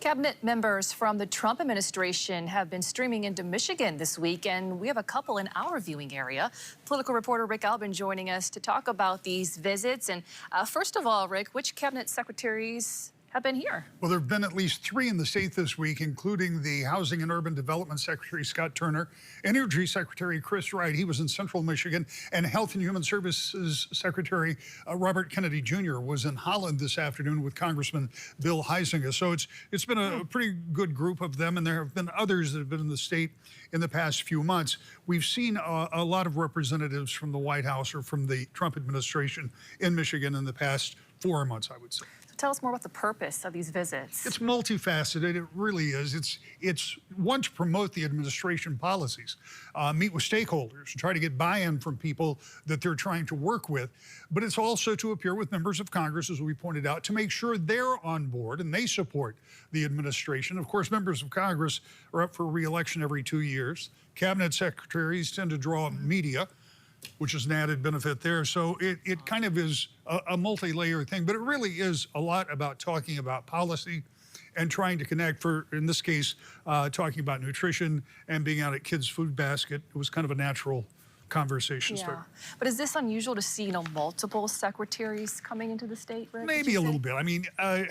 Cabinet members from the Trump administration have been streaming into Michigan this week, and we have a couple in our viewing area. Political reporter Rick Albin joining us to talk about these visits. And first of all, Rick, which cabinet secretaries have been here? Well, there have been at least 3 in the state this week, including the Housing and Urban Development Secretary, Scott Turner, Energy Secretary Chris Wright, he was in Central Michigan, and Health and Human Services Secretary Robert Kennedy Jr. was in Holland this afternoon with Congressman Bill Huizenga. So it's been a pretty good group of them, and there have been others that have been in the state in the past few months. We've seen a lot of representatives from the White House or from the Trump administration in Michigan in the past 4 months, I would say. Tell us more about the purpose of these visits. It's multifaceted, it really is. It's one, to promote the administration policies, meet with stakeholders, try to get buy-in from people that they're trying to work with, but it's also to appear with members of Congress, as we pointed out, to make sure they're on board and they support the administration. Of course, members of Congress are up for re-election every 2 years. Cabinet secretaries tend to draw media, which is an added benefit there. So it kind of is a multi-layer thing, but it really is a lot about talking about policy and trying to connect, for, in this case, talking about nutrition and being out at Kids Food Basket. It was kind of a natural conversation starter. But is this unusual to see, multiple secretaries coming into the state, Rick? Maybe a little bit. I mean, I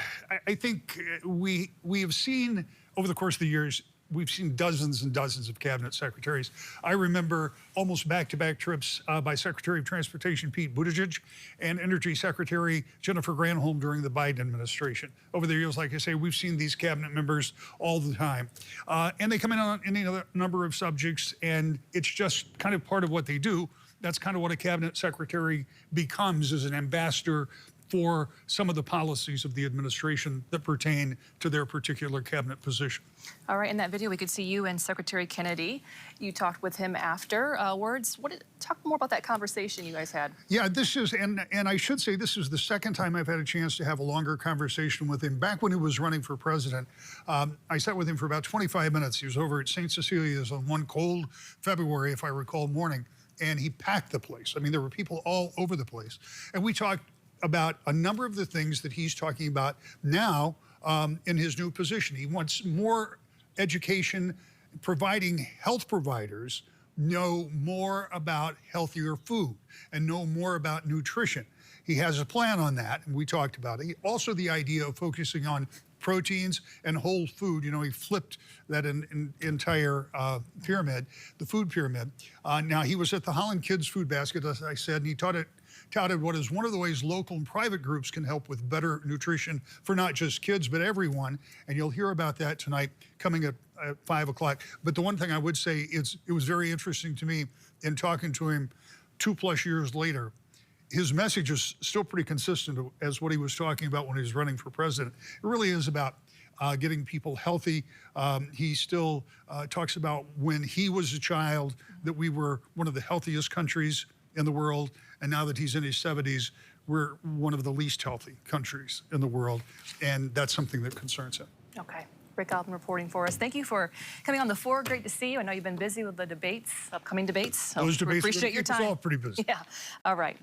think we have seen over the course of the years, we've seen dozens and dozens of cabinet secretaries. I remember almost back-to-back trips by Secretary of Transportation Pete Buttigieg and Energy Secretary Jennifer Granholm during the Biden administration. Over the years, like I say, we've seen these cabinet members all the time. And they come in on any other number of subjects, and it's just kind of part of what they do. That's kind of what a cabinet secretary becomes, as an ambassador for some of the policies of the administration that pertain to their particular cabinet position. All right, in that video, we could see you and Secretary Kennedy. You talked with him afterwards. Talk more about that conversation you guys had. Yeah, this is, and I should say, this is the second time I've had a chance to have a longer conversation with him. Back when he was running for president, I sat with him for about 25 minutes. He was over at St. Cecilia's on one cold February, if I recall, morning, and he packed the place. I mean, there were people all over the place. And we talked about a number of the things that he's talking about now in his new position. He wants more education, providing health providers know more about healthier food and know more about nutrition. He has a plan on that, and we talked about it. Also, the idea of focusing on proteins and whole food. You know, he flipped that entire pyramid, the food pyramid. Now, he was at the Holland Kids Food Basket, as I said, and he touted what is one of the ways local and private groups can help with better nutrition for not just kids, but everyone. And you'll hear about that tonight coming at 5 o'clock. But the one thing I would say is it was very interesting to me in talking to him 2+ years later. His message is still pretty consistent as what he was talking about when he was running for president. It really is about getting people healthy. He still talks about when he was a child that we were one of the healthiest countries in the world, and now that he's in his 70s, we're one of the least healthy countries in the world, and that's something that concerns him. Okay. Rick Albin reporting for us. Thank you for coming on The Four. Great to see you. I know you've been busy with the debates, upcoming debates. So Those debates, appreciate your time. It's all pretty busy. Yeah. All right.